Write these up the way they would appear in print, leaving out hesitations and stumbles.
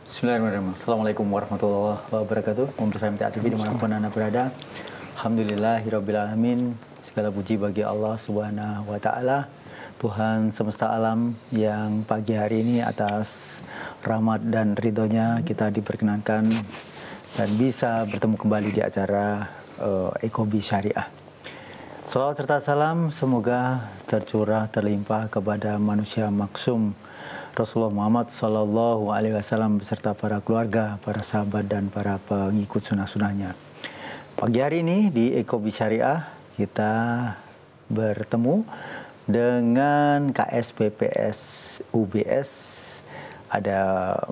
Bismillahirrahmanirrahim. Assalamualaikum warahmatullahi wabarakatuh. Pemirsa MTA TV dimanapun Anda berada. Alhamdulillahirrabbilalamin. Segala puji bagi Allah Subhanahu wa Ta'ala, Tuhan semesta alam, yang pagi hari ini atas rahmat dan ridhonya kita diperkenankan dan bisa bertemu kembali di acara Ekobi Syariah. Salawat serta salam semoga tercurah terlimpah kepada manusia maksum Rasulullah Muhammad Sallallahu Alaihi Wasallam beserta para keluarga, para sahabat dan para pengikut sunnah-sunnahnya. Pagi hari ini di Ekobi Syariah kita bertemu dengan KSPPS UBS. Ada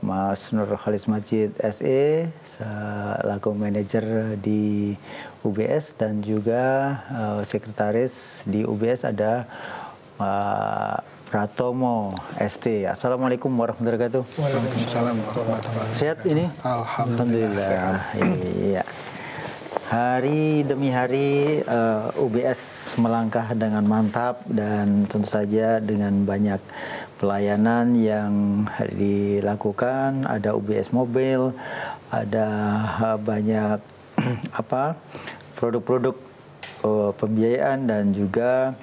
Mas Nur Khalis Majid SE selaku manajer di UBS dan juga sekretaris di UBS ada Pratomo ST. Assalamualaikum warahmatullahi wabarakatuh. Waalaikumsalam warahmatullahi wabarakatuh. Sehat ini? Alhamdulillah. Iya. Hari demi hari UBS melangkah dengan mantap dan tentu saja dengan banyak pelayanan yang dilakukan. Ada UBS Mobil, ada banyak produk-produk pembiayaan dan juga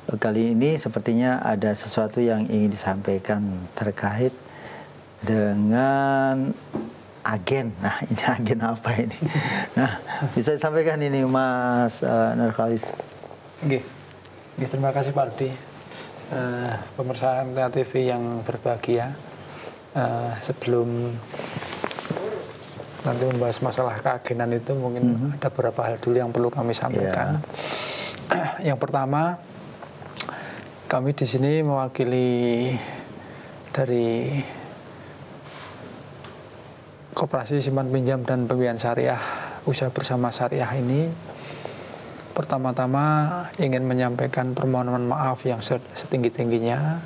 kali ini sepertinya ada sesuatu yang ingin disampaikan terkait dengan agen. Nah, ini agen apa ini? Nah, bisa disampaikan ini Mas Nur Khalis. Oke. Terima kasih Pak Rudi. Pemirsa MTA TV yang berbahagia. Sebelum nanti membahas masalah keagenan itu mungkin ada beberapa hal dulu yang perlu kami sampaikan. Yang pertama, kami di sini mewakili dari Koperasi Simpan Pinjam dan Pembiayaan Syariah Usaha Bersama Syariah ini pertama-tama ingin menyampaikan permohonan maaf yang setinggi-tingginya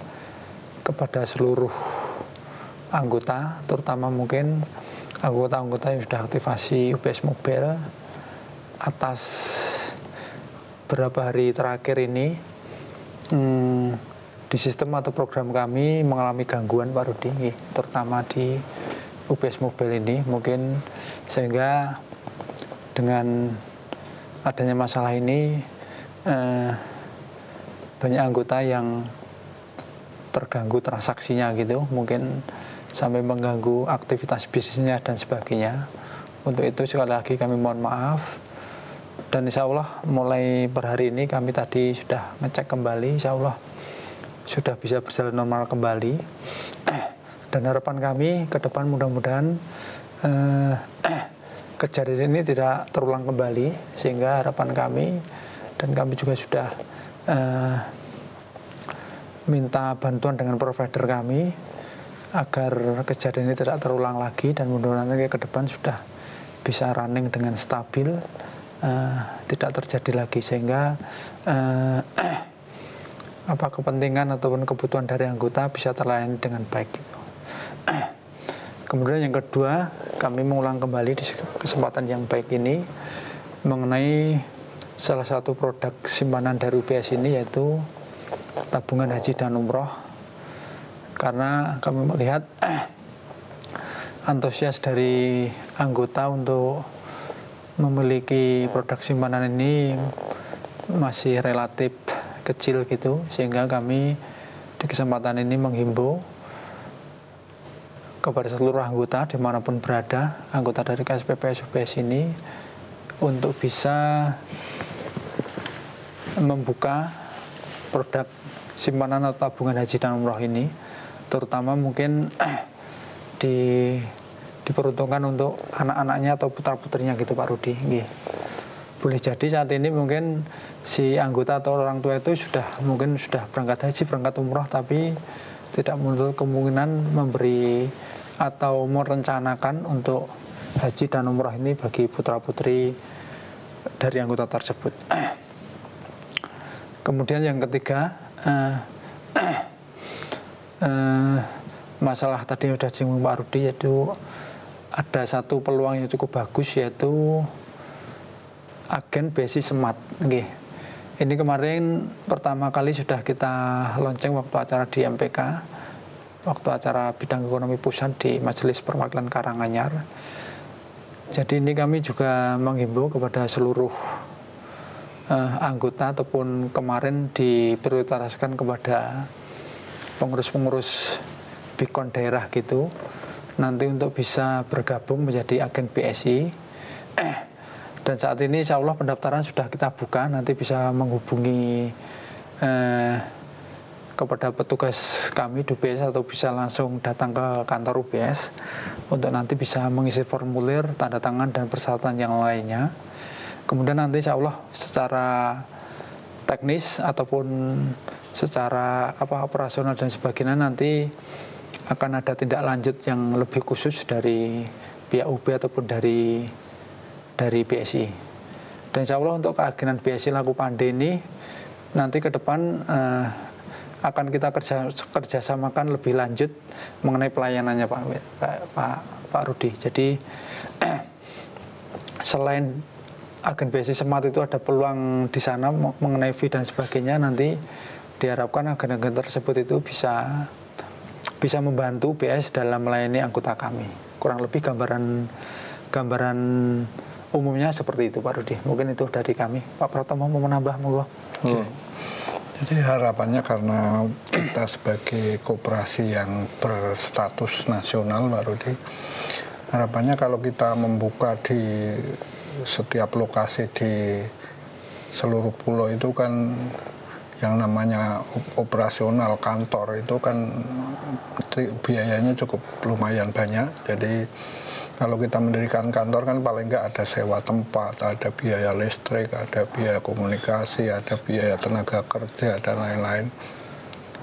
kepada seluruh anggota, terutama mungkin anggota-anggota yang sudah aktivasi UBS Mobil atas beberapa hari terakhir ini di sistem atau program kami mengalami gangguan Pak Rudi, terutama di UBS Mobil ini mungkin, sehingga dengan adanya masalah ini banyak anggota yang terganggu transaksinya gitu, mungkin sampai mengganggu aktivitas bisnisnya dan sebagainya. Untuk itu sekali lagi kami mohon maaf. Dan insya Allah mulai per hari ini kami tadi sudah ngecek kembali, insya Allah sudah bisa berjalan normal kembali. Dan harapan kami ke depan mudah-mudahan kejadian ini tidak terulang kembali, sehingga harapan kami dan kami juga sudah minta bantuan dengan provider kami agar kejadian ini tidak terulang lagi, dan mudah-mudahan ke depan sudah bisa running dengan stabil. Tidak terjadi lagi, sehingga kepentingan ataupun kebutuhan dari anggota bisa terlayani dengan baik gitu. Kemudian yang kedua, kami mengulang kembali di kesempatan yang baik ini mengenai salah satu produk simpanan dari UBS ini, yaitu tabungan haji dan umroh. Karena kami melihat antusias dari anggota untuk memiliki produk simpanan ini masih relatif kecil gitu, sehingga kami di kesempatan ini menghimbau kepada seluruh anggota dimanapun berada, anggota dari KSPPS UBS ini, untuk bisa membuka produk simpanan atau tabungan haji dan umroh ini, terutama mungkin diperuntukkan untuk anak-anaknya atau putra-putrinya gitu Pak Rudi. Boleh jadi saat ini mungkin si anggota atau orang tua itu mungkin sudah berangkat haji, berangkat umroh, tapi tidak menutup kemungkinan memberi atau merencanakan untuk haji dan umroh ini bagi putra-putri dari anggota tersebut. Kemudian yang ketiga, masalah tadi sudah disinggung Pak Rudi, yaitu ada satu peluang yang cukup bagus, yaitu agen BSI Smart. Ini kemarin pertama kali sudah kita launching waktu acara di MPK. waktu acara bidang ekonomi pusat di Majelis Perwakilan Karanganyar. Jadi ini kami juga menghimbau kepada seluruh anggota ataupun kemarin diprioritaskan kepada pengurus-pengurus Bikon daerah gitu, nanti untuk bisa bergabung menjadi agen BSI. Dan saat ini insya Allah pendaftaran sudah kita buka, nanti bisa menghubungi kepada petugas kami di UBS atau bisa langsung datang ke kantor UBS untuk nanti bisa mengisi formulir, tanda tangan dan persyaratan yang lainnya. Kemudian nanti insya Allah secara teknis ataupun secara operasional dan sebagainya nanti akan ada tindak lanjut yang lebih khusus dari pihak UB ataupun dari BSI. Dan insya Allah untuk keagenan BSI Laku Pandai ini nanti ke depan akan kita kerjasamakan lebih lanjut mengenai pelayanannya Pak Rudi. Jadi selain agen BSI Smart itu ada peluang di sana mengenai fee dan sebagainya, nanti diharapkan agen-agen tersebut itu bisa membantu BS dalam melayani anggota kami. Kurang lebih gambaran umumnya seperti itu Pak Rudi. Mungkin itu dari kami. Pak Pratomo mau menambah monggo. Jadi harapannya karena kita sebagai koperasi yang berstatus nasional Pak Rudi, harapannya kalau kita membuka di setiap lokasi di seluruh pulau itu kan yang namanya operasional kantor itu kan biayanya cukup lumayan banyak. Jadi kalau kita mendirikan kantor kan paling nggak ada sewa tempat, ada biaya listrik, ada biaya komunikasi, ada biaya tenaga kerja, dan lain-lain.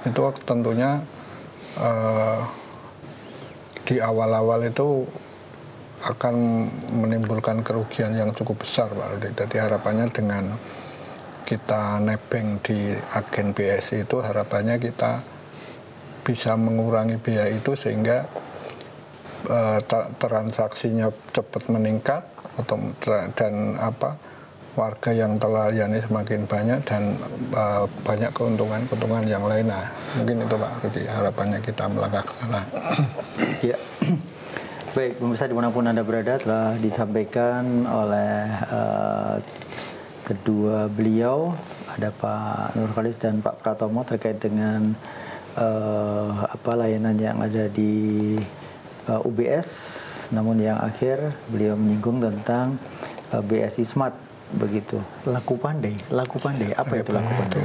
Itu tentunya di awal-awal itu akan menimbulkan kerugian yang cukup besar Pak Rudi. Jadi harapannya dengan kita nebeng di agen BSI itu harapannya kita bisa mengurangi biaya itu sehingga transaksinya cepat meningkat dan warga yang telayani semakin banyak dan banyak keuntungan yang lain. Nah, mungkin itu Pak Rudi harapannya kita melangkah ke sana. Ya. Baik, pemirsa dimanapun Anda berada, telah disampaikan oleh kedua beliau, ada Pak Nurholis dan Pak Pratomo terkait dengan layanan yang ada di UBS, namun yang akhir beliau menyinggung tentang BSI Smart begitu. Laku pandai, apa itu laku pandai?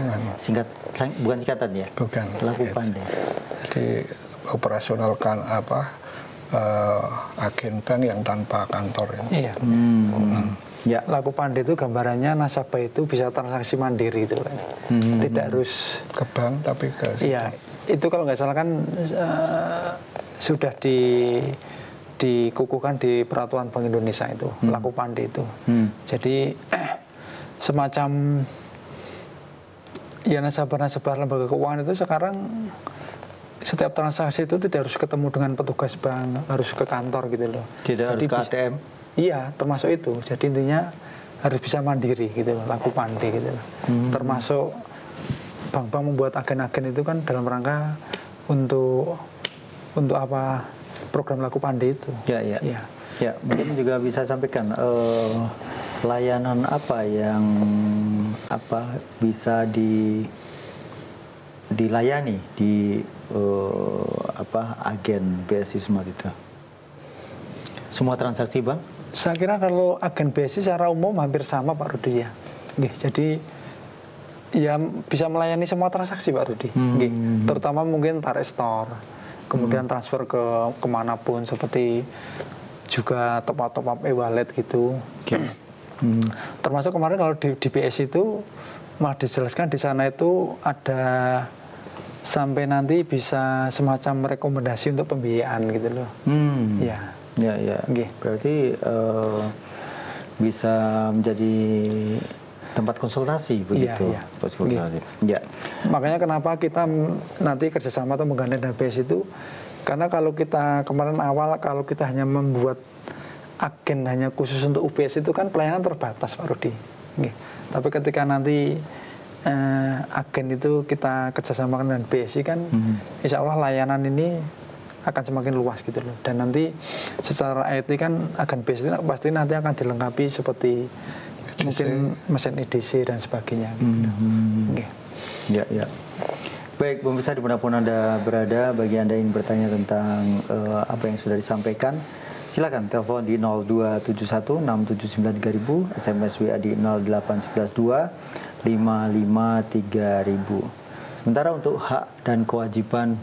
Bukan singkatan ya? Bukan. Laku pandai. Jadi operasionalkan agen bank yang tanpa kantor ini. Iya. Ya, laku pandai itu gambarannya nasabah itu bisa transaksi mandiri itu kan. Tidak harus ke bank tapi ke Iya, itu kalau nggak salah kan sudah dikukuhkan di peraturan Bank Indonesia itu, laku pandai itu. Jadi semacam ya nasabah lembaga keuangan itu sekarang setiap transaksi itu tidak harus ketemu dengan petugas bank, harus ke kantor gitu loh. Tidak harus ke ATM. Iya, termasuk itu. Jadi intinya harus bisa mandiri gitu loh, laku pandai gitu loh. Termasuk bank-bank membuat agen-agen itu kan dalam rangka untuk program laku pandai itu. Ya, mungkin juga bisa sampaikan layanan apa yang bisa dilayani di agen BSI Smart itu. Semua transaksi Bang? Saya kira kalau agen BSI secara umum hampir sama Pak Rudi ya. Jadi ya bisa melayani semua transaksi Pak Rudi. Terutama mungkin tarik store, kemudian transfer ke kemanapun seperti juga top up e-wallet gitu. Termasuk kemarin kalau di BSI itu malah dijelaskan di sana itu ada sampai nanti bisa semacam rekomendasi untuk pembiayaan gitu loh. Ya. Berarti bisa menjadi tempat konsultasi begitu. Ya. Makanya kenapa kita nanti kerjasama atau menggandeng dengan BSI itu, karena kalau kita kemarin awal kalau kita hanya membuat agen hanya khusus untuk UBS itu kan pelayanan terbatas Pak Rudi. Tapi ketika nanti agen itu kita kerjasamakan dengan BSI kan, insya Allah layanan ini akan semakin luas gitu loh. Dan nanti secara IT kan agen BSI pasti nanti akan dilengkapi seperti EDC, mungkin mesin EDC dan sebagainya. Gitu. Okay. Ya. Baik, pemirsa dimanapun Anda berada, bagi Anda yang bertanya tentang apa yang sudah disampaikan, silakan telepon di 0271 679 3000, SMS WA di 0811 553.000. Sementara untuk hak dan kewajiban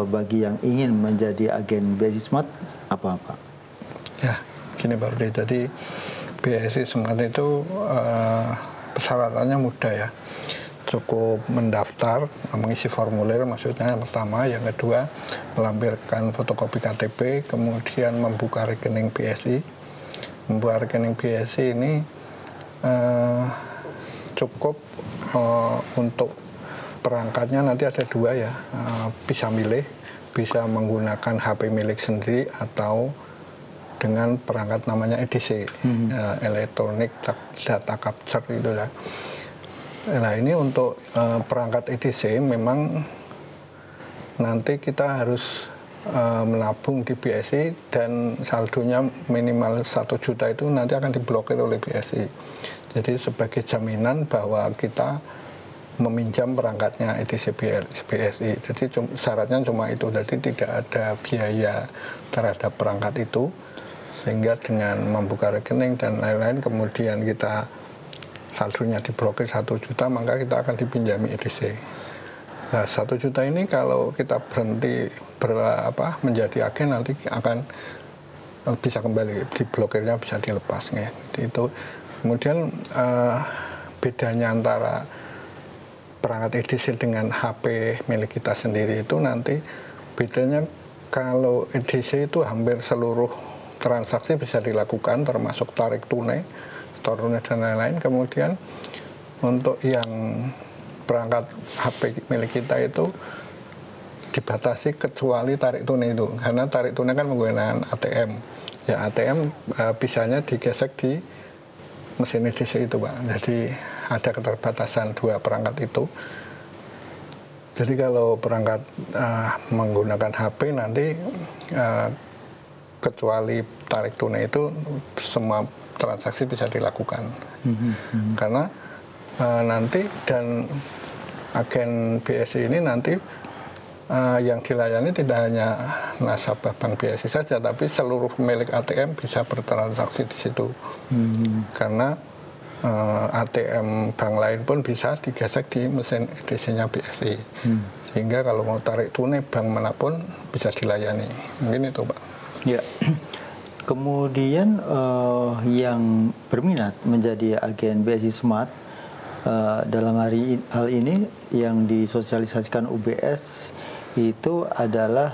bagi yang ingin menjadi agen BSI Smart apa-apa? Ya, gini Pak Rudi, jadi BSI Smart itu persyaratannya mudah ya. Cukup mendaftar, mengisi formulir maksudnya yang pertama, yang kedua melampirkan fotokopi KTP, kemudian membuka rekening BSI. Membuka rekening BSI ini cukup untuk perangkatnya nanti ada dua ya, bisa milih, bisa menggunakan HP milik sendiri atau dengan perangkat namanya EDC, Electronic Data Capture itu ya. Nah ini untuk perangkat EDC memang nanti kita harus menabung di BSI dan saldonya minimal 1 juta itu nanti akan diblokir oleh BSI. Jadi sebagai jaminan bahwa kita meminjam perangkatnya EDC BSI. Jadi syaratnya cuma itu, jadi tidak ada biaya terhadap perangkat itu. Sehingga dengan membuka rekening dan lain-lain, kemudian kita saldonya diblokir 1 juta, maka kita akan dipinjami EDC. Nah 1 juta ini kalau kita berhenti menjadi agen nanti akan bisa kembali, diblokirnya bisa dilepas. Ya. Itu. Kemudian bedanya antara perangkat EDC dengan HP milik kita sendiri itu nanti bedanya, kalau EDC itu hampir seluruh transaksi bisa dilakukan termasuk tarik tunai, store tunai dan lain-lain. Kemudian untuk yang perangkat HP milik kita itu dibatasi kecuali tarik tunai itu, karena tarik tunai kan menggunakan ATM. Ya ATM bisanya digesek di mesin EDC itu Pak. Jadi ada keterbatasan dua perangkat itu. Jadi kalau perangkat menggunakan HP nanti kecuali tarik tunai itu semua transaksi bisa dilakukan. Karena nanti dan agen BSI ini nanti yang dilayani tidak hanya nasabah bank BSI saja, tapi seluruh milik ATM bisa bertransaksi di situ. Karena ATM bank lain pun bisa digesek di mesin EDC-nya BSI. Sehingga kalau mau tarik tunai bank manapun bisa dilayani. Mungkin itu Pak. Ya. Kemudian yang berminat menjadi agen BSI Smart dalam hal ini yang disosialisasikan UBS itu adalah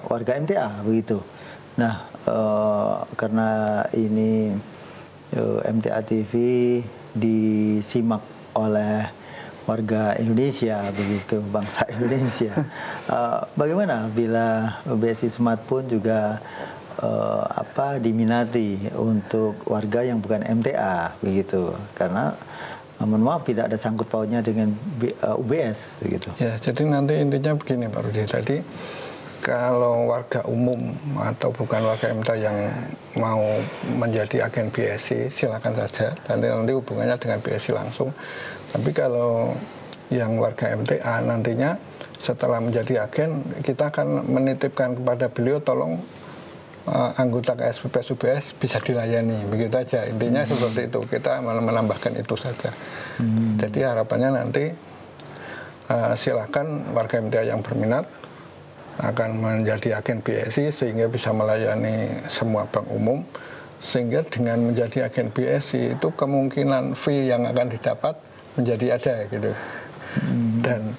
warga MTA begitu. Nah, karena ini MTA TV disimak oleh warga Indonesia begitu, bangsa Indonesia. Bagaimana bila BSI Smart pun juga diminati untuk warga yang bukan MTA begitu, karena mohon maaf tidak ada sangkut pautnya dengan UBS begitu. Ya, jadi nanti intinya begini Pak Rudi. Tadi kalau warga umum atau bukan warga MTA yang mau menjadi agen BSI silakan saja, dan nanti hubungannya dengan BSI langsung. Tapi kalau yang warga MTA nantinya setelah menjadi agen, kita akan menitipkan kepada beliau tolong anggota KSPPS UBS bisa dilayani, begitu aja intinya. Seperti itu, kita menambahkan itu saja. Jadi harapannya nanti silakan warga MTA yang berminat akan menjadi agen BSI sehingga bisa melayani semua bank umum, sehingga dengan menjadi agen BSI itu kemungkinan fee yang akan didapat menjadi ada gitu. Dan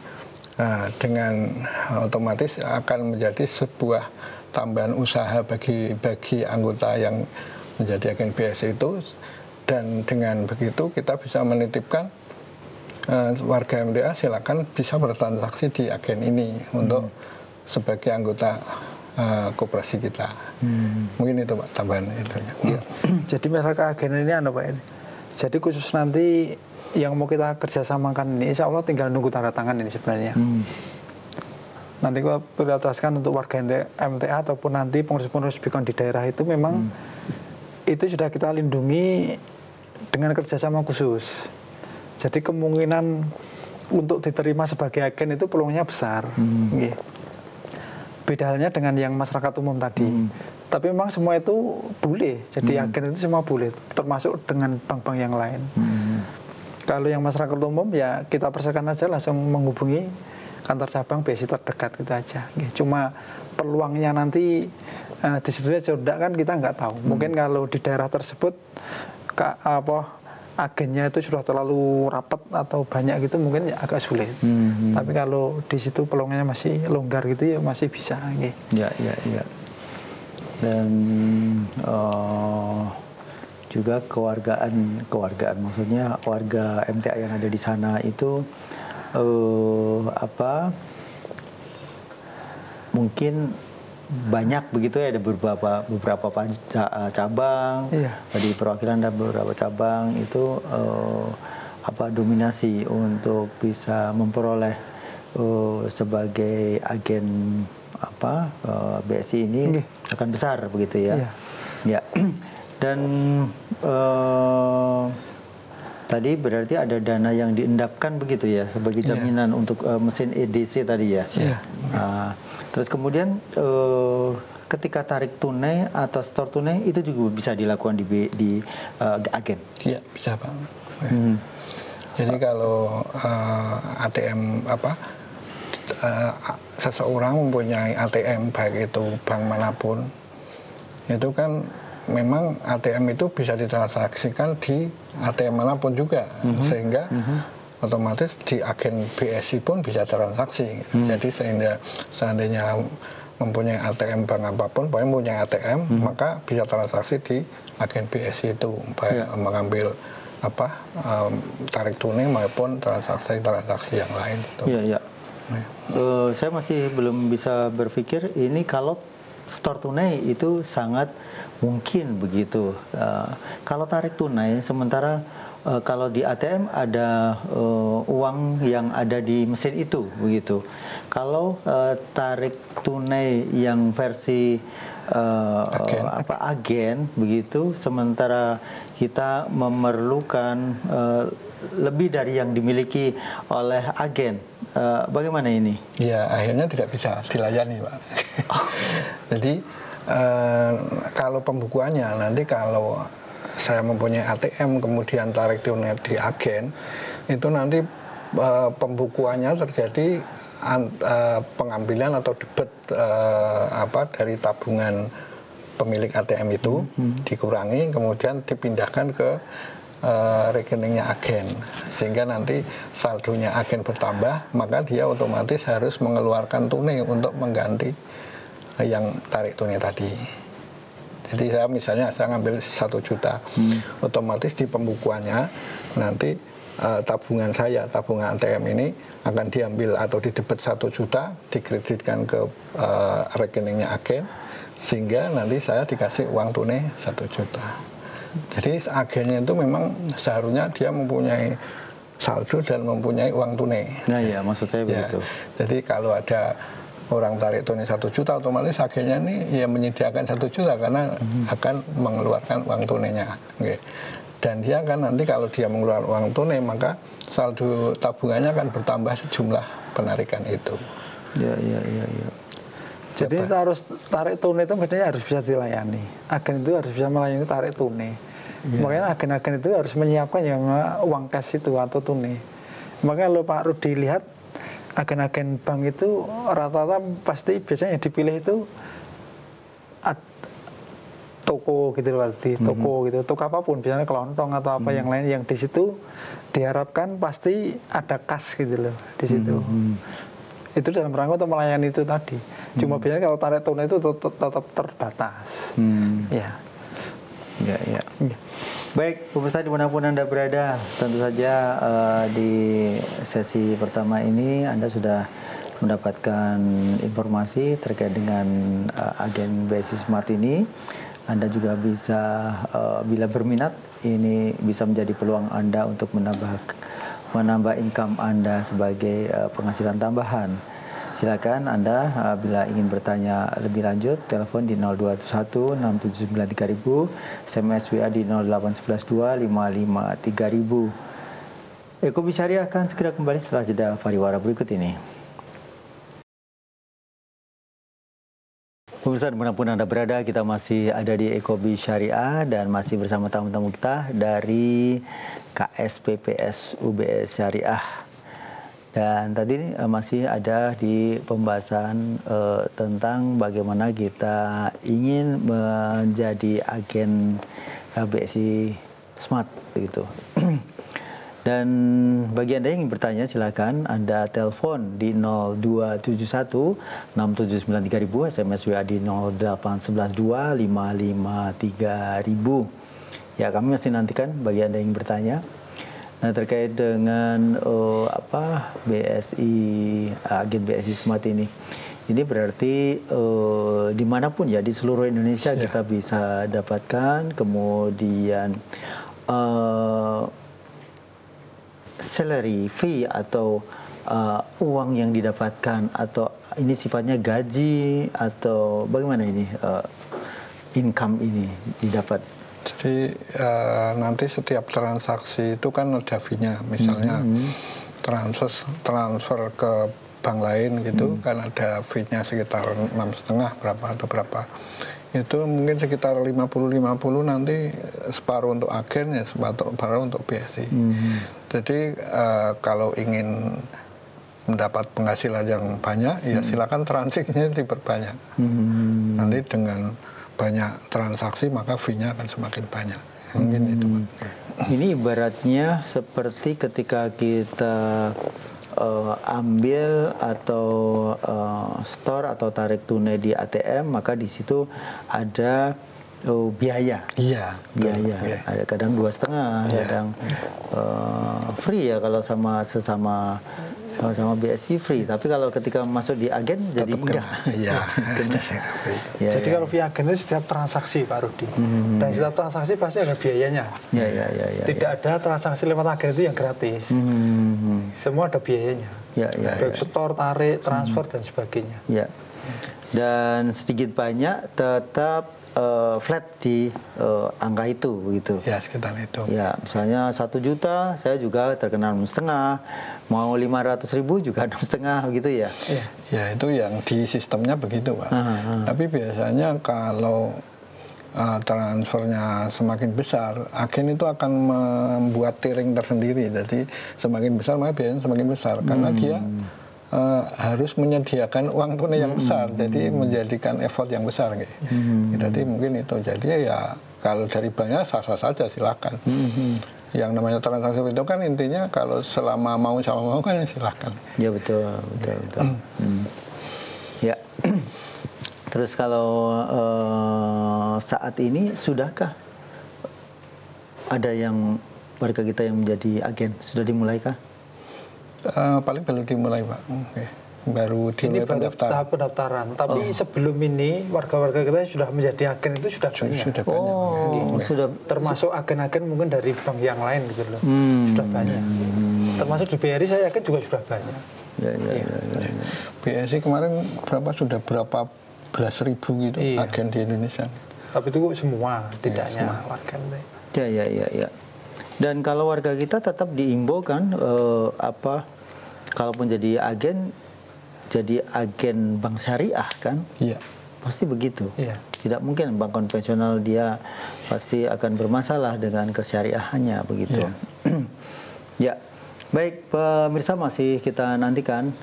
dengan otomatis akan menjadi sebuah tambahan usaha bagi anggota yang menjadi agen BSI itu, dan dengan begitu kita bisa menitipkan warga MTA silakan bisa bertransaksi di agen ini untuk sebagai anggota koperasi kita. Mungkin itu Pak tambahan itu. Ya. Jadi masalah agen ini Pak ini. Jadi khusus nanti yang mau kita kerjasamakan ini insya Allah tinggal nunggu tanda tangan ini sebenarnya. Nanti kita prioritaskan untuk warga MTA ataupun nanti pengurus-pengurus beacon di daerah itu memang itu sudah kita lindungi dengan kerjasama khusus. Jadi kemungkinan untuk diterima sebagai agen itu peluangnya besar. Beda halnya dengan yang masyarakat umum tadi. Tapi memang semua itu boleh. Jadi agen itu semua boleh, termasuk dengan bank-bank yang lain. Kalau yang masyarakat umum ya kita persilakan aja langsung menghubungi kantor cabang BSI terdekat gitu aja. Cuma peluangnya nanti di situ aja kan kita nggak tahu. Mungkin kalau di daerah tersebut agennya itu sudah terlalu rapat atau banyak gitu mungkin ya agak sulit. Tapi kalau di situ peluangnya masih longgar gitu ya masih bisa. Ya. Dan juga kewargaan maksudnya warga MTA yang ada di sana itu mungkin banyak begitu ya, ada beberapa cabang. Di perwakilan ada beberapa cabang itu dominasi untuk bisa memperoleh sebagai agen BSI ini akan besar begitu ya. Ya. Dan tadi berarti ada dana yang diendapkan begitu ya sebagai jaminan untuk mesin EDC tadi ya. Terus kemudian ketika tarik tunai atau store tunai itu juga bisa dilakukan di agen. Iya, bisa Pak. Jadi kalau ATM seseorang mempunyai ATM baik itu bank manapun itu kan memang ATM itu bisa ditransaksikan di ATM manapun juga, sehingga otomatis di agen BSI pun bisa transaksi. Jadi seandainya mempunyai ATM bank apapun, pokoknya mempunyai ATM, maka bisa transaksi di agen BSI itu, baik mengambil tarik tunai maupun transaksi yang lain. Iya. Saya masih belum bisa berpikir ini kalau store tunai itu sangat mungkin begitu. Kalau tarik tunai, sementara kalau di ATM ada uang yang ada di mesin itu begitu. Kalau tarik tunai yang versi agen begitu, sementara kita memerlukan lebih dari yang dimiliki oleh agen. Bagaimana ini? Ya, akhirnya tidak bisa dilayani, Pak. Jadi kalau pembukuannya nanti kalau saya mempunyai ATM kemudian tarik tunai di agen, itu nanti pembukuannya terjadi pengambilan atau debit dari tabungan pemilik ATM itu dikurangi kemudian dipindahkan ke rekeningnya agen, sehingga nanti saldonya agen bertambah, maka dia otomatis harus mengeluarkan tunai untuk mengganti yang tarik tunai tadi. Jadi saya ngambil 1 juta, otomatis di pembukuannya nanti tabungan ATM ini akan diambil atau didebet 1 juta, dikreditkan ke rekeningnya agen, sehingga nanti saya dikasih uang tunai 1 juta. Jadi agennya itu memang seharusnya dia mempunyai saldo dan mempunyai uang tunai. Nah ya, maksud saya begitu. Jadi kalau ada orang tarik tunai 1 juta, otomatis agennya ini ya menyediakan 1 juta karena akan mengeluarkan uang tunainya. Dan dia kan nanti kalau dia mengeluarkan uang tunai, maka saldo tabungannya akan bertambah sejumlah penarikan itu. Ya. Jadi kita harus tarik tunai itu sebenarnya harus bisa dilayani. Agen itu harus bisa melayani tarik tunai. Makanya agen-agen itu harus menyiapkan yang uang cash itu atau tunai. Makanya kalau Pak Rudi lihat agen-agen bank itu rata-rata pasti biasanya yang dipilih itu toko gitu loh, di toko gitu, toko apapun, misalnya kelontong atau apa yang lain, yang di situ diharapkan pasti ada kas gitu loh di situ. Itu dalam rangka untuk melayani itu tadi. Cuma biasanya kalau tarik tunai itu tetap terbatas. Ya. Baik, pemirsa dimanapun Anda berada, tentu saja di sesi pertama ini Anda sudah mendapatkan informasi terkait dengan agen BSI Smart ini. Anda juga bisa bila berminat ini bisa menjadi peluang Anda untuk menambah income Anda sebagai penghasilan tambahan. Silakan Anda bila ingin bertanya lebih lanjut, telepon di 0221 679 3000, SMS WA di 0811 255 3000. Ekobi Syariah akan segera kembali setelah jeda pariwara berikut ini. Pemirsa dimanapun Anda berada, kita masih ada di Ekobi Syariah dan masih bersama tamu-tamu kita dari KSPPS UBS Syariah. Dan tadi masih ada di pembahasan tentang bagaimana kita ingin menjadi agen BSI Smart begitu. Dan bagi Anda yang ingin bertanya, silakan Anda telepon di 0271 679 3000, SMS WA di 0811 255 3000. Ya, kami masih nantikan bagi Anda yang bertanya. Nah, terkait dengan BSI, agen BSI Smart ini berarti dimanapun ya di seluruh Indonesia kita bisa dapatkan, kemudian salary fee atau uang yang didapatkan, atau ini sifatnya gaji atau bagaimana ini income ini didapat? Jadi nanti setiap transaksi itu kan ada fee-nya, misalnya transfer ke bank lain gitu kan ada fee-nya sekitar 6,5 berapa atau berapa. Itu mungkin sekitar 50-50, nanti separuh untuk agen ya separuh untuk BSI. Jadi kalau ingin mendapat penghasilan yang banyak ya silakan transaksinya diperbanyak. Nanti dengan banyak transaksi maka fee-nya akan semakin banyak. Mungkin itu Pak. Ini ibaratnya seperti ketika kita ambil atau store atau tarik tunai di ATM, maka di situ ada biaya. Iya. Biaya. Ada kadang 2,5, kadang free ya kalau sama-sama BSI free. Tapi kalau ketika masuk di agen jadi enggak. Iya. Jadi kalau via agen itu setiap transaksi Pak Rudi. Dan setiap transaksi pasti ada biayanya. Tidak ada transaksi lewat agen itu yang gratis. Semua ada biayanya. Baik store, tarik, transfer dan sebagainya. Ya. Dan sedikit banyak tetap flat di angka itu begitu. Ya, sekitar itu. Ya, misalnya 1 juta saya juga terkena 6,5, mau 500.000 juga 6,5 gitu ya. Ya, itu yang di sistemnya begitu Pak. Tapi biasanya kalau transfernya semakin besar, agen itu akan membuat tiering tersendiri. Jadi semakin besar maka biayanya semakin besar karena dia harus menyediakan uang tunai yang besar, jadi menjadikan effort yang besar gitu. Jadi mungkin itu. Jadi ya kalau dari banknya sah-sah saja silakan. Yang namanya transaksi itu kan intinya kalau selama mau kan silakan. Ya betul. Ya. Terus kalau saat ini sudahkah ada yang warga kita yang menjadi agen? Sudah dimulaikah? Paling belum dimulai Pak. Baru dimulai pendaftaran. Tahap pendaftaran. Tapi sebelum ini warga-warga kita sudah menjadi agen itu sudah banyak. Sudah banyak. Sudah termasuk agen-agen mungkin dari bank yang lain gitu loh. Sudah banyak. Termasuk di BRI saya yakin juga sudah banyak. BSI kemarin sudah berapa belas ribu gitu agen di Indonesia. Tapi itu semua, tidaknya agen. Ya. Dan kalau warga kita tetap diimbau kan kalaupun jadi agen bank syariah kan? Iya. Pasti begitu. Iya. Tidak mungkin bank konvensional dia pasti akan bermasalah dengan kesyariahannya begitu. Ya. Baik, pemirsa masih kita nantikan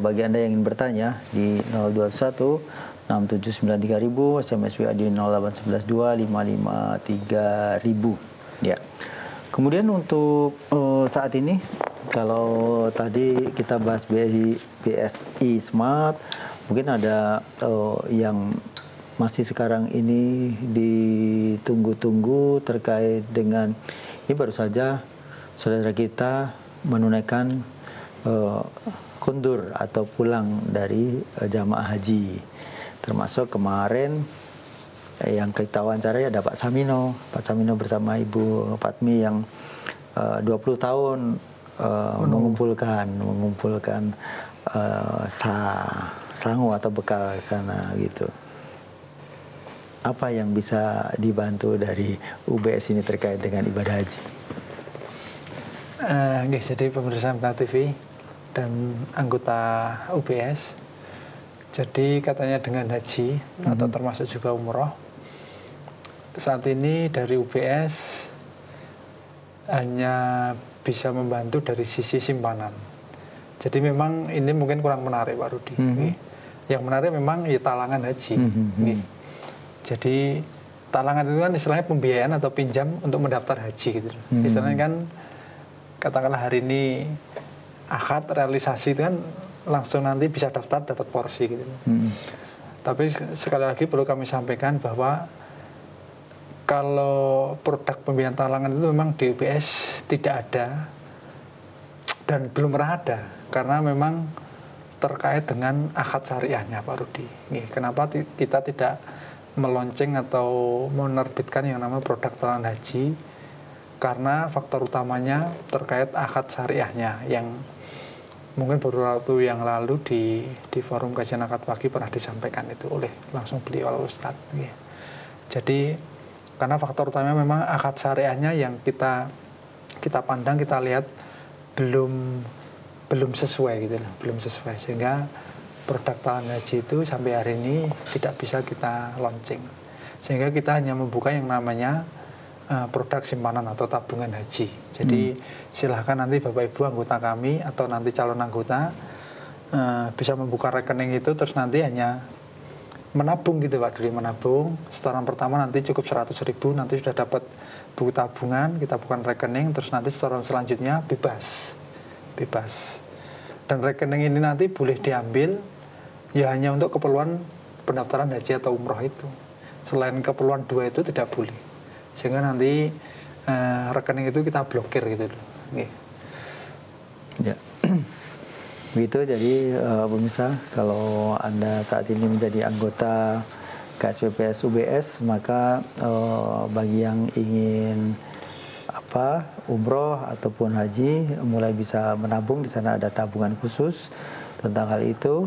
bagi Anda yang ingin bertanya di 021 679 3000, SMS WA di 0811 255 3000. Ya. Kemudian untuk saat ini, kalau tadi kita bahas BSI Smart, mungkin ada yang masih sekarang ini ditunggu-tunggu terkait dengan ini baru saja saudara kita menunaikan kundur atau pulang dari jamaah haji, termasuk kemarin yang kita wawancarai ada Pak Samino bersama Ibu Fatmi yang 20 tahun mengumpulkan sangu atau bekal ke sana gitu. Apa yang bisa dibantu dari UBS ini terkait dengan ibadah haji? Jadi pemirsa MTA TV dan anggota UBS, jadi katanya dengan haji atau termasuk juga umroh, saat ini dari UBS hanya bisa membantu dari sisi simpanan. Jadi memang ini mungkin kurang menarik Pak Rudi. Yang menarik memang ya talangan haji. Jadi talangan itu kan istilahnya pembiayaan atau pinjam untuk mendaftar haji gitu. Istilahnya kan katakanlah hari ini akad realisasi itu kan langsung nanti bisa daftar dapat porsi gitu. Tapi sekali lagi perlu kami sampaikan bahwa kalau produk pembiayaan talangan itu memang di UBS tidak ada dan belum pernah ada karena memang terkait dengan akad syariahnya Pak Rudi. Kenapa kita tidak melonceng atau menerbitkan yang namanya produk talangan haji? Karena faktor utamanya terkait akad syariahnya yang mungkin beberapa waktu yang lalu di forum kajian akad pagi pernah disampaikan itu oleh langsung beliau Ustadz. Jadi karena faktor utamanya memang akad syariahnya yang kita pandang, kita lihat belum sesuai gitu loh, belum sesuai sehingga produk talangan haji itu sampai hari ini tidak bisa kita launching. Sehingga kita hanya membuka yang namanya produk simpanan atau tabungan haji. Jadi silahkan nanti Bapak Ibu anggota kami atau nanti calon anggota bisa membuka rekening itu terus nanti hanya menabung gitu Pak Duli, menabung. Setoran pertama nanti cukup 100.000, nanti sudah dapat buku tabungan, kita bukan rekening, terus nanti setoran selanjutnya bebas. Dan rekening ini nanti boleh diambil ya hanya untuk keperluan pendaftaran haji atau umroh itu. Selain keperluan dua itu tidak boleh. Sehingga nanti rekening itu kita blokir gitu loh. Ya. Begitu, jadi pemirsa, kalau Anda saat ini menjadi anggota KSPPS UBS, maka bagi yang ingin umroh ataupun haji mulai bisa menabung. Di sana ada tabungan khusus tentang hal itu.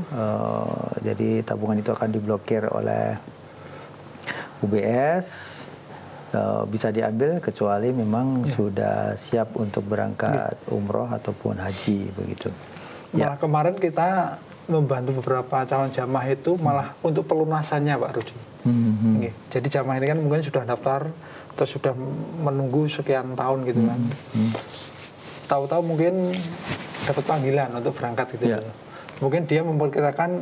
Jadi tabungan itu akan diblokir oleh UBS. Bisa diambil kecuali memang sudah siap untuk berangkat umroh ataupun haji begitu. Malah kemarin kita membantu beberapa calon jamaah itu malah untuk pelunasannya Pak Rudi. Jadi jamaah ini kan mungkin sudah daftar atau sudah menunggu sekian tahun gitu kan. Tahu-tahu mungkin dapat panggilan untuk berangkat gitu. Mungkin dia memperkirakan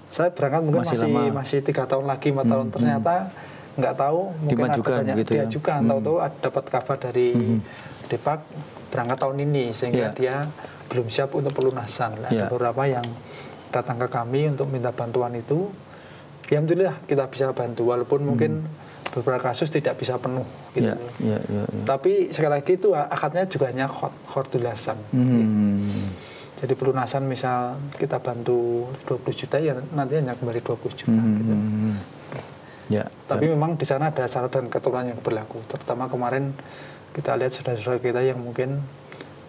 saya berangkat mungkin masih 3 tahun lagi, 4 tahun, ternyata nggak tahu mungkin ada banyak gitu diajukan, tahu-tahu dapat kabar dari Depak berangkat tahun ini sehingga dia belum siap untuk pelunasan. Ada beberapa yang datang ke kami untuk minta bantuan itu, ya alhamdulillah kita bisa bantu walaupun mungkin beberapa kasus tidak bisa penuh gitu. Tapi sekali lagi itu akadnya juga hanya khordulasan. Jadi pelunasan misal kita bantu 20 juta ya nanti hanya kembali 20 juta gitu. Tapi memang di sana ada syarat dan ketentuan yang berlaku. Terutama kemarin kita lihat saudara-saudara kita yang mungkin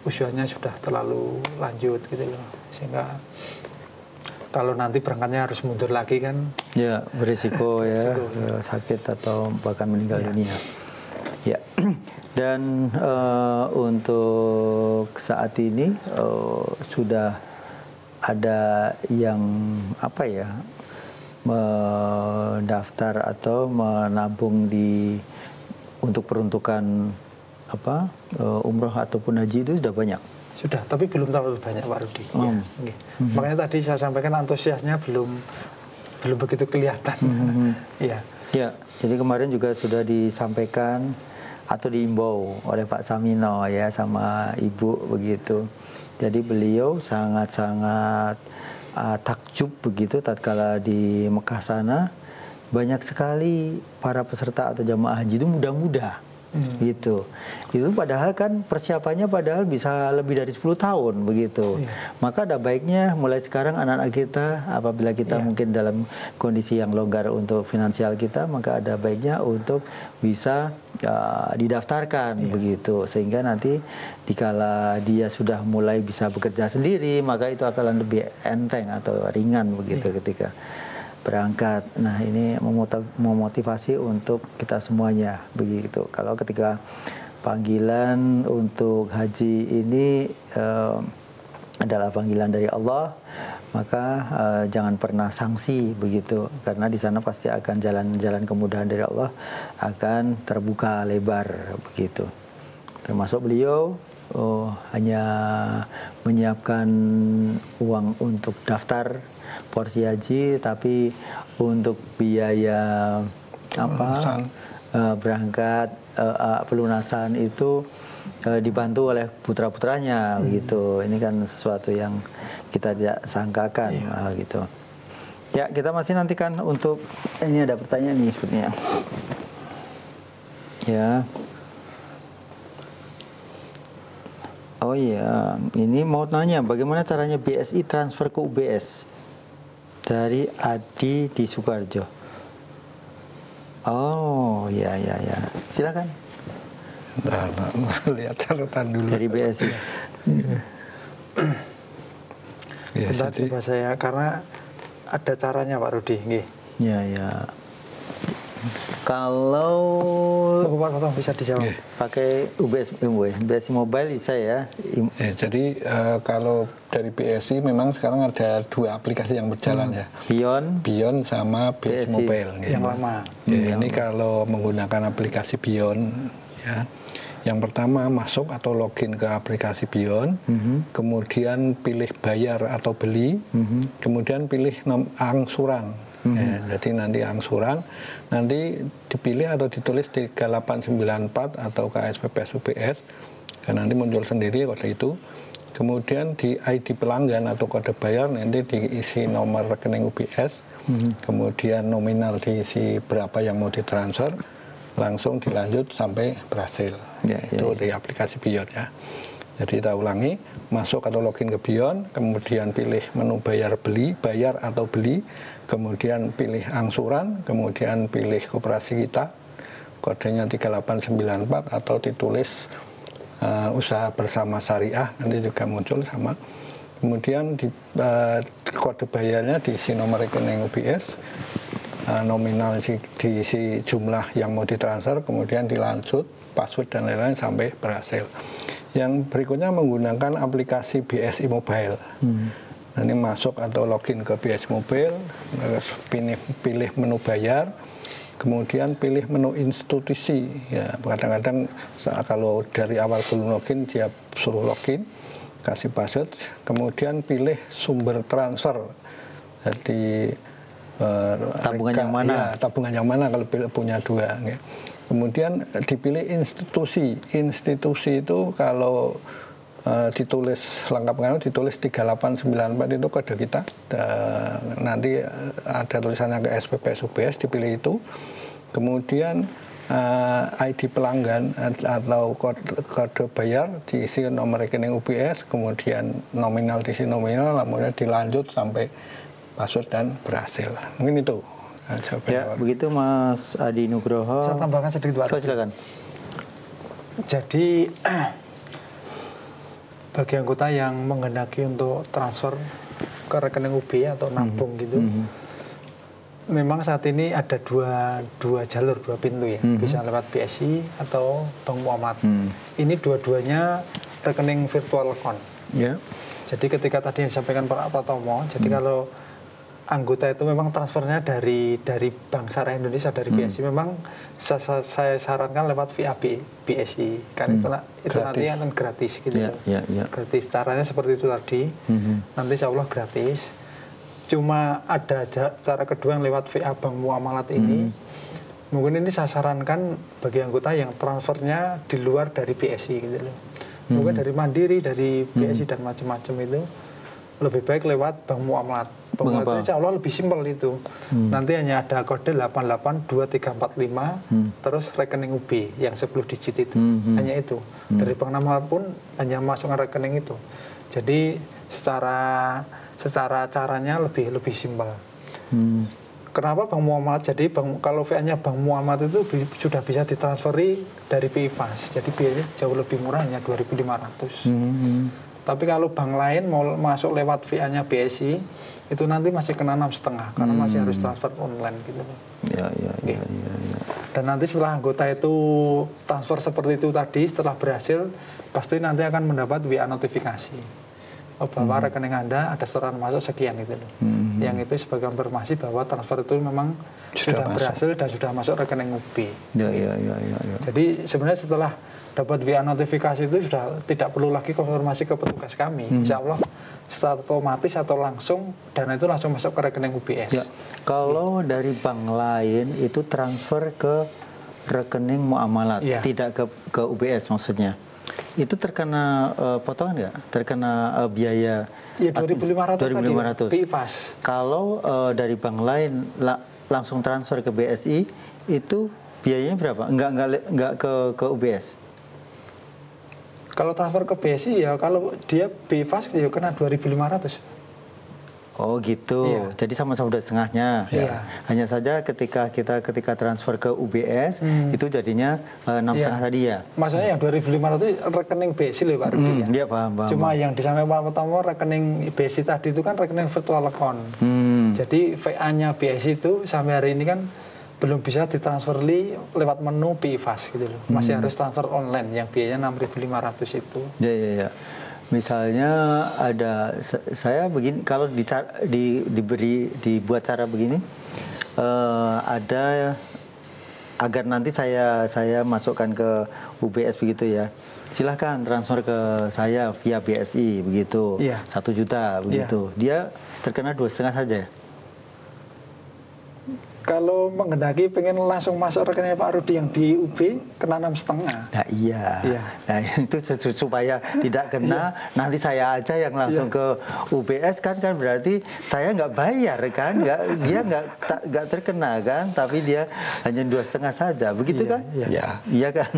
usianya sudah terlalu lanjut gitu loh. Sehingga kalau nanti berangkatnya harus mundur lagi kan. Berisiko sakit atau bahkan meninggal dunia. Dan untuk saat ini sudah ada yang mendaftar atau menabung untuk peruntukan umroh ataupun haji itu sudah banyak. Sudah, tapi belum terlalu banyak Pak Rudi. Makanya tadi saya sampaikan antusiasnya belum begitu kelihatan. Jadi kemarin juga sudah disampaikan atau diimbau oleh Pak Samino sama Ibu begitu. Jadi beliau sangat-sangat takjub begitu tatkala di Mekah sana banyak sekali para peserta atau jamaah haji itu muda-muda. gitu. Itu padahal kan persiapannya padahal bisa lebih dari 10 tahun begitu. Maka ada baiknya mulai sekarang anak-anak kita, apabila kita mungkin dalam kondisi yang longgar untuk finansial kita, maka ada baiknya untuk bisa didaftarkan begitu, sehingga nanti dikala dia sudah mulai bisa bekerja sendiri, maka itu akan lebih enteng atau ringan begitu ketika berangkat. Nah, ini memotivasi untuk kita semuanya begitu. Kalau ketika panggilan untuk haji ini adalah panggilan dari Allah, maka jangan pernah sanksi begitu, karena di sana pasti akan jalan-jalan kemudahan dari Allah akan terbuka lebar begitu. Termasuk beliau hanya menyiapkan uang untuk daftar porsi haji, tapi untuk biaya berangkat pelunasan itu dibantu oleh putra-putranya gitu. Ini kan sesuatu yang kita tidak sangkakan gitu. Ya, kita masih nantikan untuk ini ada pertanyaan nih sepertinya. Ya. Oh iya, ini mau nanya bagaimana caranya BSI transfer ke UBS dari Adi di Sukoharjo. Oh, ya. Silakan. Nah, lihat catatan dulu. Dari BSI. Ya, bentar, coba saya, karena ada caranya Pak Rudi. Ya. Kalau bisa dijawab. Pakai BSI Mobile bisa ya. Jadi kalau dari BSI memang sekarang ada 2 aplikasi yang berjalan ya. Bion sama BSI Mobile. Yang lama. Ini kalau menggunakan aplikasi Bion ya. Yang pertama masuk atau login ke aplikasi Bion, kemudian pilih bayar atau beli, kemudian pilih angsuran. Jadi nanti angsuran nanti dipilih atau ditulis 3894 atau KSPPS UBS, dan nanti muncul sendiri kode itu. Kemudian di ID pelanggan atau kode bayar nanti diisi nomor rekening UBS, kemudian nominal diisi berapa yang mau ditransfer, langsung dilanjut sampai berhasil. Itu di aplikasi Bion ya. Jadi kita ulangi, masuk atau login ke Bion, kemudian pilih menu bayar atau beli, kemudian pilih angsuran, kemudian pilih koperasi kita, kodenya 3894 atau ditulis usaha bersama syariah, nanti juga muncul sama. Kemudian di kode bayarnya diisi nomor rekening UBS, nominal diisi jumlah yang mau ditransfer, kemudian dilanjut, password dan lain-lain sampai berhasil. Yang berikutnya menggunakan aplikasi BSI Mobile. Nanti masuk atau login ke BSI Mobile, pilih menu bayar, kemudian pilih menu institusi. Ya, kadang-kadang kalau dari awal belum login dia suruh login, kasih password, kemudian pilih sumber transfer. Jadi tabungan yang mana? Ya, tabungan yang mana kalau punya 2. Ya. Kemudian dipilih institusi. Institusi itu kalau ditulis lengkap kan ditulis 3894 itu kode kita. Nanti ada tulisannya ke SPPS UBS, dipilih itu. Kemudian ID pelanggan atau kode bayar diisi nomor rekening UBS, kemudian nominal diisi nominal, kemudian dilanjut sampai password dan berhasil. Mungkin itu. Ya, begitu Mas Adi Nugroho. Saya tambahkan sedikit Pak. Silakan. Jadi bagi anggota yang menghendaki untuk transfer ke rekening UB atau nabung gitu, memang saat ini ada dua jalur, 2 pintu ya. Bisa lewat BSI atau Bank Muamalat. Ini dua-duanya rekening virtual account. Jadi ketika tadi yang disampaikan Pak Pratomo, jadi kalau anggota itu memang transfernya dari Bank Syariah Indonesia, dari BSI, memang saya sarankan lewat via BSI, karena itu nanti akan gratis gitu. Gratis, caranya seperti itu tadi, nanti insya Allah gratis. Cuma ada cara kedua yang lewat via Bank Muamalat ini, mungkin ini saya sarankan bagi anggota yang transfernya di luar dari BSI gitu loh. Mungkin dari Mandiri, dari BSI dan macam-macam itu, lebih baik lewat bank muamalat. Bank muamalat itu insya Allah lebih simpel itu. Nanti hanya ada kode 882345 terus rekening UB yang 10 digit itu. Hanya itu. Dari bank nama pun hanya masukkan rekening itu. Jadi secara caranya lebih simpel. Kenapa bank muamalat? Jadi kalau VA-nya bank muamalat itu sudah bisa ditransferi dari BI Fast. Jadi biayanya jauh lebih murah, hanya 2.500. Tapi kalau bank lain mau masuk lewat VA-nya BSI, itu nanti masih kena 6,5 karena masih harus transfer online gitu. Ya. Dan nanti setelah anggota itu transfer seperti itu tadi, setelah berhasil, pasti nanti akan mendapat WA notifikasi. Bahwa rekening Anda ada setoran masuk sekian gitu loh. Yang itu sebagai informasi bahwa transfer itu memang sudah berhasil dan sudah masuk rekening UB. Ya. Jadi sebenarnya setelah dapat WA notifikasi itu sudah tidak perlu lagi konfirmasi ke petugas kami. Insya Allah secara otomatis atau langsung dana itu langsung masuk ke rekening UBS. Ya. Kalau dari bank lain itu transfer ke rekening muamalat, tidak ke UBS maksudnya. Itu terkena potongan nggak? Terkena biaya? Ya 2.500 BI Fast. Kalau dari bank lain langsung transfer ke BSI, itu biayanya berapa? Nggak ke UBS? Kalau transfer ke BSI ya kalau dia BI Fast ya kena 2.500. Oh gitu. Iya. Jadi sama-sama udah setengahnya. Iya. Hanya saja ketika transfer ke UBS itu jadinya 6,5 tadi ya. Maksudnya yang 2.500 itu rekening BSI loh Pak Rudi. Iya paham. Cuma yang disampaikan Pak Pertama rekening BSI tadi itu kan rekening virtual account. Jadi VA-nya BSI itu sampai hari ini kan belum bisa ditransfer lewat menu BI Fast gitu loh. Masih harus transfer online yang biayanya 6.500 itu. Iya. Misalnya ada saya begini, kalau dibuat cara begini, ada agar nanti saya masukkan ke UBS begitu ya. Silahkan transfer ke saya via BSI begitu, 1 juta begitu. Dia terkena 2,5 saja. Kalau menghendaki pengen langsung masuk rekeningnya Pak Rudi yang di UB kena 6,5. Nah iya. Nah itu supaya tidak kena nanti saya aja yang langsung ke UBS kan berarti saya nggak bayar kan, dia nggak terkena kan, tapi dia hanya 2,5 saja, begitu kan? Iya kan.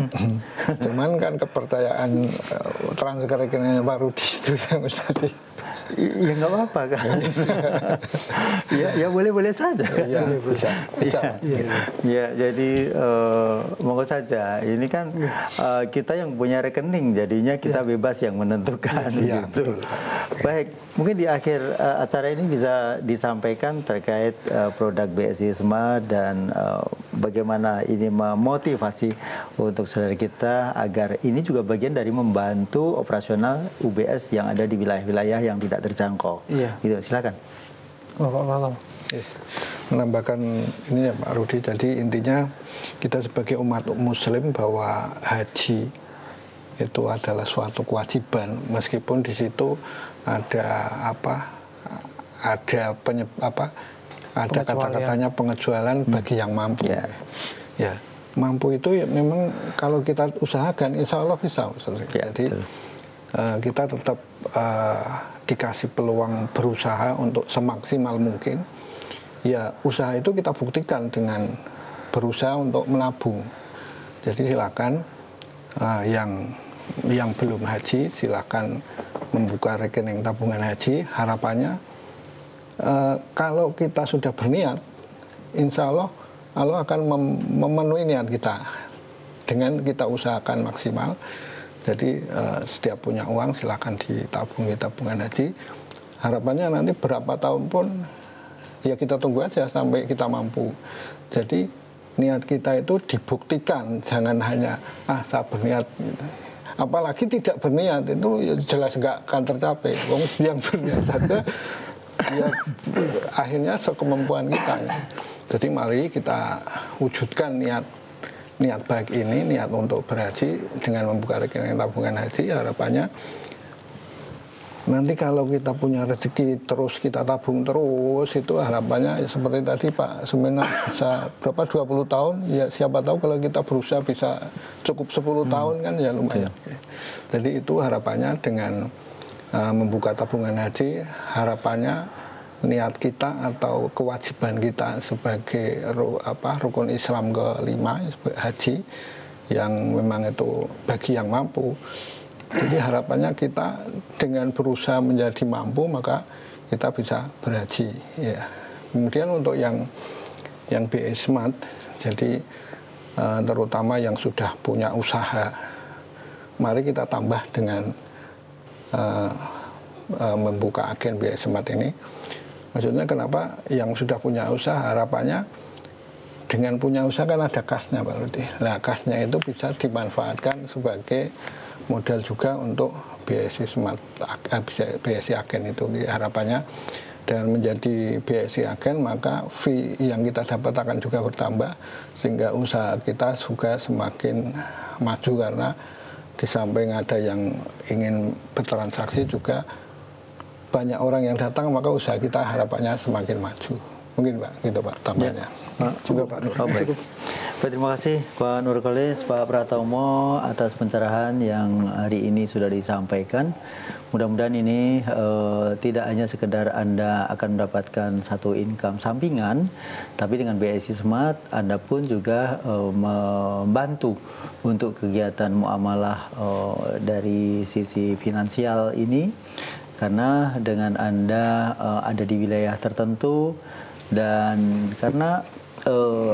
Cuman kan kepercayaan transfer rekeningnya Pak Rudi itu yang tadi. Ya nggak apa-apa kan. ya boleh saja kan. Bisa. Ya jadi monggo saja. Ini kan kita yang punya rekening, jadinya kita bebas yang menentukan gitu. Baik, mungkin di akhir acara ini bisa disampaikan terkait produk BSI Smart dan bagaimana ini memotivasi untuk saudara kita agar ini juga bagian dari membantu operasional UBS yang ada di wilayah-wilayah yang tidak terjangkau. Gitu, silakan. Menambahkan ini ya Pak Rudi, jadi intinya kita sebagai umat muslim bahwa haji itu adalah suatu kewajiban, meskipun di situ ada kata-katanya pengecualian bagi yang mampu. Ya, mampu itu ya memang kalau kita usahakan insya Allah bisa. Jadi kita tetap dikasih peluang berusaha untuk semaksimal mungkin. Ya usaha itu kita buktikan dengan berusaha untuk menabung. Jadi silakan yang belum haji silakan membuka rekening tabungan haji. Harapannya kalau kita sudah berniat, insya Allah Allah akan memenuhi niat kita dengan kita usahakan maksimal. Jadi setiap punya uang silakan ditabung di tabungan haji. Harapannya nanti berapa tahun pun ya kita tunggu aja sampai kita mampu. Jadi niat kita itu dibuktikan, jangan hanya saya berniat. Apalagi tidak berniat itu ya jelas nggak akan tercapai. Wong yang berniat saja ya akhirnya sekemampuan kita. Ya. Jadi mari kita wujudkan niat baik ini, niat untuk berhaji dengan membuka rekening tabungan haji. Harapannya nanti kalau kita punya rezeki terus kita tabung terus, itu harapannya seperti tadi Pak Sumena bisa berapa 20 tahun, ya siapa tahu kalau kita berusaha bisa cukup 10 tahun kan ya lumayan. Jadi itu harapannya dengan membuka tabungan haji, harapannya niat kita atau kewajiban kita sebagai rukun Islam kelima haji yang memang itu bagi yang mampu. Jadi harapannya kita dengan berusaha menjadi mampu maka kita bisa berhaji. Ya. Kemudian untuk yang BI Smart, jadi terutama yang sudah punya usaha, mari kita tambah dengan membuka agen BI Smart ini. Maksudnya kenapa yang sudah punya usaha, harapannya dengan punya usaha kan ada kasnya Pak Rudi. Nah kasnya itu bisa dimanfaatkan sebagai modal juga untuk BSI Smart, BSI Agen itu. Harapannya dengan menjadi BSI Agen maka fee yang kita dapat akan juga bertambah sehingga usaha kita juga semakin maju, karena di samping ada yang ingin bertransaksi juga banyak orang yang datang, maka usaha kita harapannya semakin maju. Mungkin Pak, gitu Pak tambahnya. Ya. Cukup Pak Nur. Baik. Terima kasih Pak Nurkolis, Pak Pratomo atas pencerahan yang hari ini sudah disampaikan. Mudah-mudahan ini tidak hanya sekedar Anda akan mendapatkan satu income sampingan, tapi dengan BSI Smart Anda pun juga membantu untuk kegiatan muamalah dari sisi finansial ini. Karena dengan Anda ada di wilayah tertentu dan karena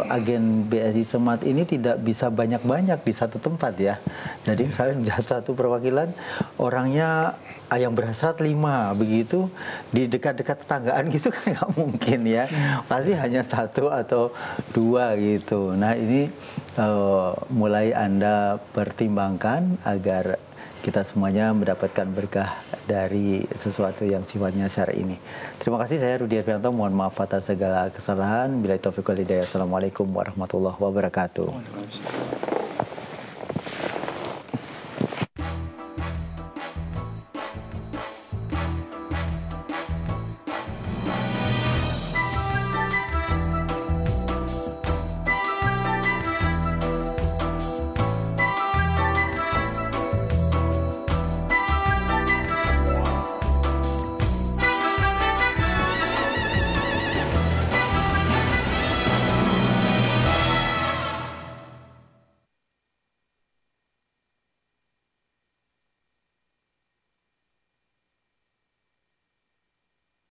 agen BSI Smart ini tidak bisa banyak-banyak di satu tempat ya. Jadi misalnya satu perwakilan orangnya yang berhasrat 5 begitu, di dekat-dekat tetanggaan gitu kan nggak mungkin ya. Pasti hanya 1 atau 2 gitu. Nah ini mulai Anda pertimbangkan agar kita semuanya mendapatkan berkah dari sesuatu yang sifatnya syar'i ini. Terima kasih, saya Rudi Arfianto. Mohon maaf atas segala kesalahan. Billahi taufiq wal hidayah. Assalamualaikum warahmatullahi wabarakatuh.